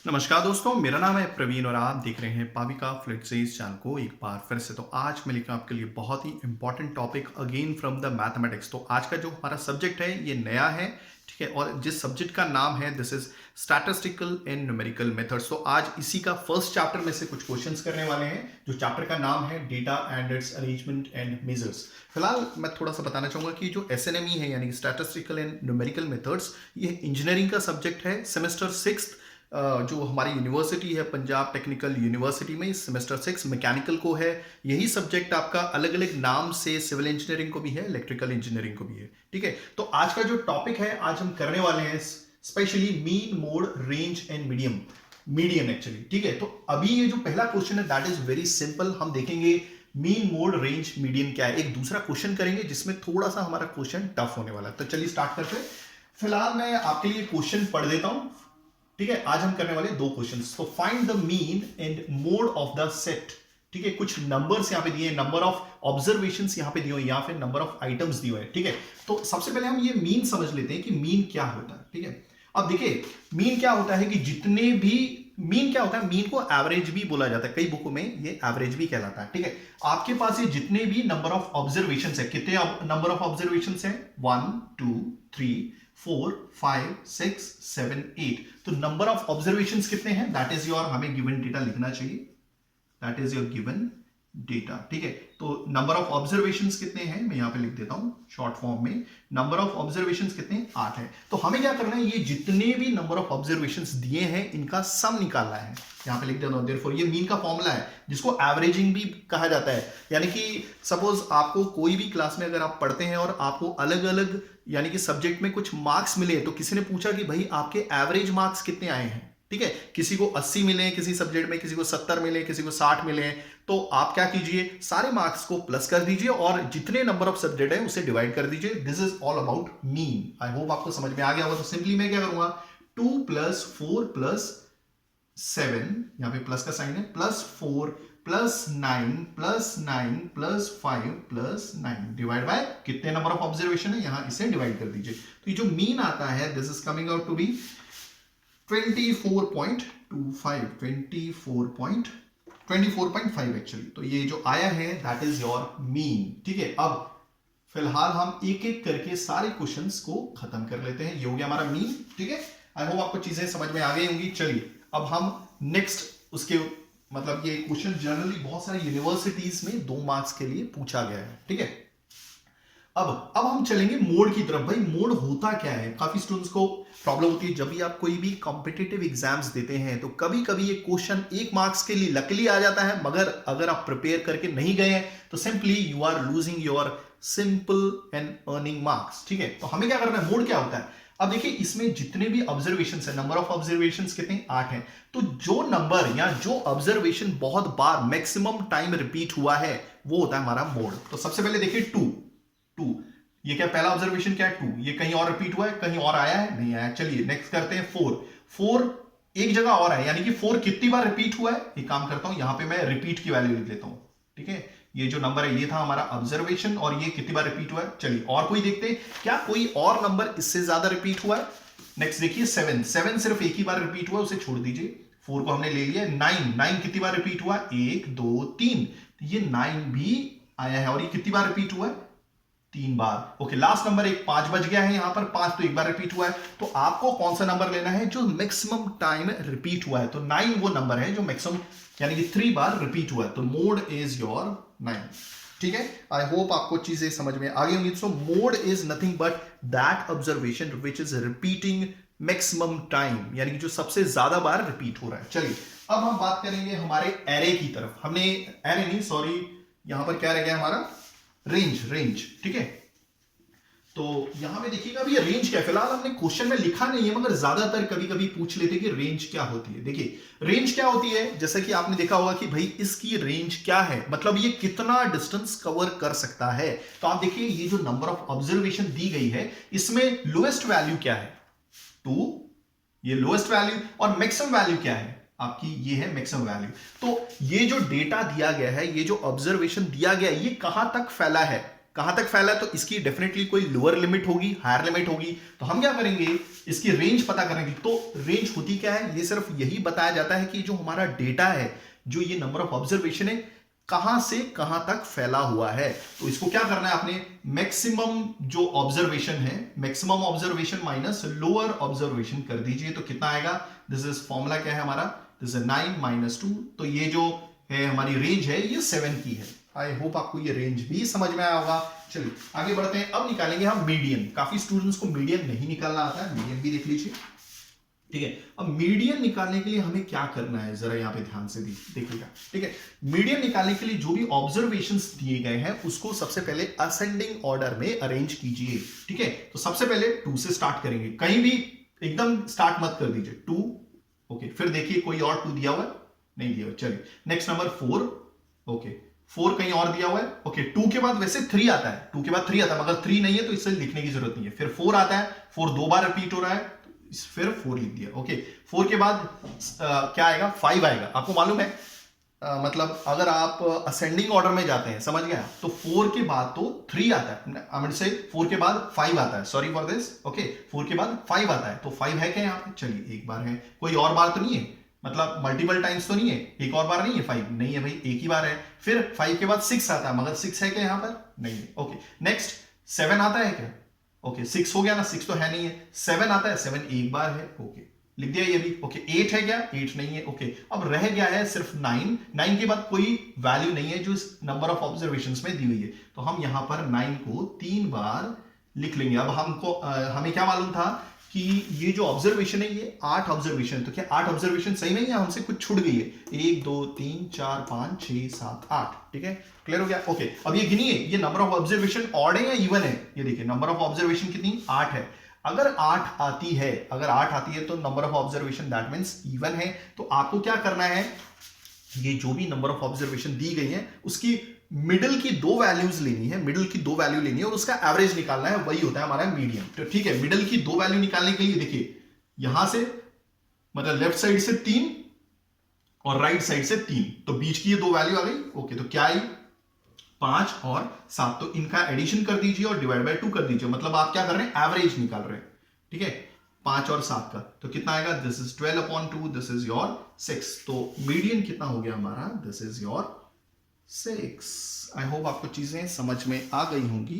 नमस्कार दोस्तों, मेरा नाम है प्रवीण और आप देख रहे हैं पाविका फ्लैक्सीज चैनल को एक बार फिर से। तो आज मैं लेकर आपके लिए बहुत ही important topic again from the mathematics. तो आज का जो हमारा सब्जेक्ट है ये नया है, ठीक है, और जिस सब्जेक्ट का नाम है this is statistical and numerical methods. तो आज इसी का फर्स्ट चैप्टर में से कुछ क्वेश्चंस करने वाले हैं। जो चैप्टर का नाम है data and it's arrangement and measures. फिलहाल मैं थोड़ा सा बताना चाहूंगा कि जो एसएनएमई है यानी स्टैटिस्टिकल एंड न्यूमेरिकल मेथड्स, ये इंजीनियरिंग का सब्जेक्ट है। सेमेस्टर 6 जो हमारी यूनिवर्सिटी है पंजाब टेक्निकल यूनिवर्सिटी में, सेमेस्टर 6 मैकेनिकल को है। यही सब्जेक्ट आपका अलग अलग नाम से सिविल इंजीनियरिंग को भी है, इलेक्ट्रिकल इंजीनियरिंग को भी है, ठीक है। तो आज का जो टॉपिक है आज हम करने वाले हैं specially mean, mode, range and median actually, ठीक है। तो अभी ये जो पहला क्वेश्चन है दैट इज वेरी सिंपल। हम देखेंगे मीन, मोड, रेंज, मीडियन क्या है। एक दूसरा क्वेश्चन करेंगे जिसमें थोड़ा सा हमारा क्वेश्चन टफ होने वाला है। तो चलिए स्टार्ट करते हैं। फिलहाल मैं आपके लिए क्वेश्चन पढ़ देता हूं, ठीक है। आज हम करने वाले दो क्वेश्चंस। तो find the mean and mode of the set, ठीक है। कुछ नंबर्स यहां पे दिए, नंबर ऑफ ऑब्जर्वेशंस यहां पे दिए हुए, या फिर नंबर ऑफ आइटम्स दिए हुए, ठीक है। तो सबसे पहले हम ये मीन समझ लेते हैं कि मीन क्या होता है, ठीक है। अब देखिए मीन क्या होता है कि जितने भी मीन क्या होता है, मीन को एवरेज भी बोला जाता है, कई बुकों में ये एवरेज भी कहलाता है, ठीक है। आपके पास ये जितने भी नंबर ऑफ ऑब्जर्वेशंस है, कितने नंबर ऑफ ऑब्जर्वेशंस है, 1 2 3 4 5 6 7 8। तो नंबर ऑफ ऑब्जर्वेशंस कितने हैं, दैट इज योर, हमें गिवन डेटा लिखना चाहिए, that is your given data, ठीक है। तो नंबर ऑफ ऑब्जर्वेशंस कितने हैं मैं यहां पे लिख देता हूं शॉर्ट फॉर्म में। नंबर ऑफ ऑब्जर्वेशंस कितने हैं, 8 है। तो हमें क्या करना है, ये जितने भी नंबर ऑफ ऑब्जर्वेशंस दिए हैं इनका सम निकालना है। यहां पे लिख देता हूं देयरफॉर ये मीन का फॉर्मूला है जिसको एवरेजिंग भी कहा जाता है। यानी कि सपोज आपको कोई भी क्लास में अगर आप पढ़ते हैं और आपको अलग अलग यानी कि सब्जेक्ट में कुछ मार्क्स मिले, तो किसी ने पूछा कि भाई आपके एवरेज मार्क्स कितने आए हैं, ठीक है। किसी को 80 मिले किसी सब्जेक्ट में, किसी को 70 मिले, किसी को 60 मिले। तो आप क्या कीजिए, सारे मार्क्स को प्लस कर दीजिए और जितने नंबर ऑफ सब्जेक्ट है उसे डिवाइड कर दीजिए। This is all about mean. I hope आपको समझ में आ गया होगा। तो सिंपली मैं क्या करूंगा, 2 + 4 + 7, यहां पे प्लस का साइन है, +4 + 9 + 9 + 5 + 9 डिवाइड बाय कितने नंबर ऑफ ऑब्जर्वेशन है, यहां इसे डिवाइड कर दीजिए। तो ये जो मीन आता है this is coming out to be 24.5 actually. तो ये जो आया है दैट इज योर मीन, ठीक है। अब फिलहाल हम एक एक करके सारे क्वेश्चंस को खत्म कर लेते हैं। ये हो गया हमारा मीन, ठीक है। आई होप आपको चीजें समझ में आ गई होंगी। चलिए अब हम नेक्स्ट उसके मतलब ये क्वेश्चन जनरली बहुत सारी यूनिवर्सिटीज में 2 मार्क्स के लिए पूछा गया है, ठीक है। अब हम चलेंगे मोड की तरफ। भाई मोड होता क्या है, काफी स्टूडेंट्स को प्रॉब्लम होती है जब भी आप कोई भी कॉम्पिटिटिव एग्जाम्स देते हैं तो कभी कभी ये क्वेश्चन 1 मार्क्स के लिए लकीली आ जाता है, मगर अगर आप प्रिपेयर करके नहीं गए हैं तो simply you are losing your simple and earning marks, ठीक है। तो हमें क्या करना है, मोड क्या होता है। अब देखिए इसमें जितने भी ऑब्जर्वेशंस है, नंबर ऑफ ऑब्जर्वेशंस कितने, 8 हैं। तो जो नंबर या जो ऑब्जर्वेशन बहुत बार मैक्सिमम टाइम रिपीट हुआ है वो होता है हमारा मोड। तो सबसे पहले देखिए 2, ये क्या पहला ऑब्जर्वेशन क्या है, 2। ये कहीं और रिपीट हुआ है, कहीं और आया है, नहीं आया। चलिए नेक्स्ट करते हैं 4 एक जगह और है, यानी कि 4 कितनी बार रिपीट हुआ है। एक काम करता हूं यहां पे मैं रिपीट की वैल्यू लिख लेता हूं, ठीक है। ये जो नंबर है ये था हमारा ऑब्जर्वेशन और ये कितनी बार रिपीट हुआ है। चलिए और कोई देखते हैं, क्या कोई और नंबर इससे ज्यादा रिपीट हुआ है। नेक्स्ट देखिए 7 सिर्फ एक ही बार रिपीट हुआ, उसे छोड़ दीजिए। 4 को हमने ले लिया। 9 कितनी बार रिपीट हुआ, 1 2 3। ये 9 भी आया है और ये कितनी बार रिपीट हुआ है, 3 बार। ओके लास्ट नंबर एक 5 बच गया है यहां पर, 5 तो एक बार रिपीट हुआ है। तो आपको कौन सा नंबर लेना है जो मैक्सिमम टाइम रिपीट हुआ है। तो 9 वो नंबर है जो मैक्सिमम यानी कि 3 बार रिपीट हुआ है। तो मोड इज योर 9, ठीक है। आई होप आपको चीजें समझ में आ गई होंगी। सो mode is nothing but that observation which is repeating maximum time, यानी कि जो सबसे ज्यादा बार रिपीट हो रहा है। चलिए अब हम बात करेंगे हमारे एरे की तरफ। हमने एरे नहीं, सॉरी, यहां पर क्या रह गया हमारा, रेंज, ठीक है। तो यहां पे देखिएगा अभी ये रेंज क्या है। फिलहाल हमने क्वेश्चन में लिखा नहीं है मगर ज्यादातर कभी कभी पूछ लेते कि रेंज क्या होती है। देखिए रेंज क्या होती है, जैसा कि आपने देखा होगा कि भाई इसकी रेंज क्या है, मतलब ये कितना डिस्टेंस कवर कर सकता है। तो आप देखिए ये जो नंबर ऑफ ऑब्जर्वेशन दी गई है इसमें लोएस्ट वैल्यू क्या है, 2, ये लोएस्ट वैल्यू, और मैक्सिमम वैल्यू क्या है आपकी, ये है मैक्सिमम वैल्यू। तो ये जो डेटा दिया गया है, ये जो ऑब्जर्वेशन दिया गया है, ये कहां तक फैला है, कहां तक फैला है, तो इसकी डेफिनेटली कोई लोअर लिमिट होगी, हायर लिमिट होगी। तो हम क्या करेंगे, इसकी रेंज पता करेंगे। तो रेंज होती क्या है, ये सिर्फ यही बताया जाता है कि जो हमारा डेटा है, जो ये नंबर ऑफ ऑब्जर्वेशन है, कहां से कहां तक फैला हुआ है। तो इसको क्या करना है आपने, मैक्सिमम जो ऑब्जर्वेशन है, maximum observation minus lower observation कर दीजिए। तो कितना आएगा, दिस इज फॉर्मूला क्या है हमारा, दिस इज 9 - 2। तो ये जो है हमारी रेंज है, ये 7 की है। आई होप आपको ये रेंज भी समझ में आया होगा। चलिए आगे बढ़ते हैं। अब निकालेंगे हम मीडियन। काफी स्टूडेंट्स को मीडियन नहीं निकालना आता है, मीडियन भी देख लीजिए। ठीक है, अब मीडियन निकालने के लिए हमें क्या करना है, जरा यहां पे ध्यान से देखिएगा। ठीक है, मीडियन निकालने के लिए जो भी ऑब्जर्वेशंस दिए गए हैं उसको सबसे पहले असेंडिंग ऑर्डर में अरेंज कीजिए। ठीक है, तो सबसे पहले 2 से स्टार्ट करेंगे, कहीं भी एकदम स्टार्ट मत कर दीजिए। 2, ओके, फिर देखिए कोई और 2 दिया हुआ है, नहीं दिया हुआ। चलिए नेक्स्ट नंबर 4, ओके, 4 कहीं और दिया हुआ है। ओके, 2 के बाद वैसे 3 आता है, 2 के बाद 3 आता है, मगर 3 नहीं है तो इसे लिखने की जरूरत नहीं है। फिर 4 आता है, 4 2 बार रिपीट हो रहा है, फिर 4 लिख दिया। ओके, 4 के बाद क्या आएगा, 5 आएगा। आपको मालूम है, मतलब अगर आप असेंडिंग ऑर्डर में जाते हैं, समझ गया, तो 4 के बाद तो 3 आता है, आई मीन से 4 के बाद 5 आता है, सॉरी फॉर दिस। ओके, 4 के बाद 5 आता है, तो 5 है क्या यहाँ पे, चलिए एक बार है, कोई और बार तो नहीं है, मतलब मल्टीपल टाइम्स तो नहीं है, एक और बार नहीं है, 5 नहीं है भाई, एक ही बार है। फिर 5 के बाद 6 आता है, मगर 6 है क्या यहाँ पर, नहीं है। ओके, नेक्स्ट 7 आता है क्या, ओके, 6 हो गया ना, 6 तो है नहीं है। 7 आता है, 7 एक बार है, ओके, लिख दिया ये भी। ओके, 8 है क्या, 8 नहीं है। ओके, अब रह गया है सिर्फ 9। 9 के बाद कोई वैल्यू नहीं है जो इस नंबर ऑफ ऑब्जर्वेशंस में दी हुई है, तो हम यहां पर 9 को 3 बार लिख लेंगे। अब हमको हमें क्या मालूम था कि ये जो ऑब्जर्वेशन है ये 8 ऑब्जर्वेशन, तो क्या 8 ऑब्जर्वेशन सही नहीं है, हमसे कुछ छूट गई है। 1 2 3 4 5 6 7 8, ठीक है, क्लियर हो गया। ओके, अब ये गिनिए, ये नंबर ऑफ ऑब्जर्वेशन ऑड है या इवन है, ये देखिए नंबर ऑफ ऑब्जर्वेशन कितनी, 8 है। अगर 8 आती है, अगर 8 आती है तो number of observation that means even है। तो आपको क्या करना है, ये जो भी नंबर ऑफ ऑब्जर्वेशन दी गई है उसकी मिडिल की 2 वैल्यूज लेनी है, मिडिल की 2 वैल्यू लेनी है और उसका एवरेज निकालना है, वही होता है हमारा मीडियन। तो ठीक है, मिडिल की 2 वैल्यू निकालने के लिए देखिए यहां से, मतलब लेफ्ट साइड से 3 और राइट साइड से 3, तो बीच की ये 2 वैल्यू आ गई। ओके, तो क्या आई, 5 और 7, तो इनका एडिशन कर दीजिए और डिवाइड बाय 2 कर दीजिए, मतलब आप क्या कर रहे हैं, एवरेज निकाल रहे हैं। ठीक है, 5 और 7 का, तो कितना आएगा, this is 12/2, this is your 6। तो मीडियन कितना हो गया हमारा, this is your 6। I hope आपको चीजें समझ में आ गई होंगी,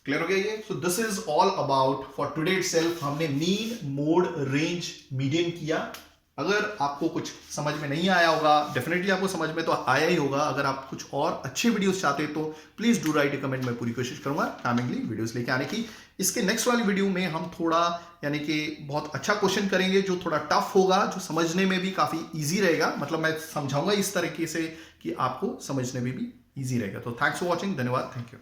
क्लियर हो गया ये। So this is all about for today itself. हमने मीन, मोड, रेंज, मीडियन किया। अगर आपको कुछ समझ में नहीं आया होगा, डेफिनेटली आपको समझ में तो आया ही होगा। अगर आप कुछ और अच्छे वीडियोस चाहते हैं तो please do right A comment, मैं पूरी कोशिश करूंगा टाइमिंगली वीडियोस लेके आने की। इसके नेक्स्ट वाली वीडियो में हम थोड़ा, यानी कि बहुत अच्छा क्वेश्चन करेंगे जो थोड़ा टफ होगा, जो समझने में भी काफी इजी रहेगा, मतलब मैं समझाऊंगा इस तरीके से कि आपको समझने में भी इजी रहेगा। तो थैंक्स फॉर वॉचिंग, धन्यवाद, थैंक यू।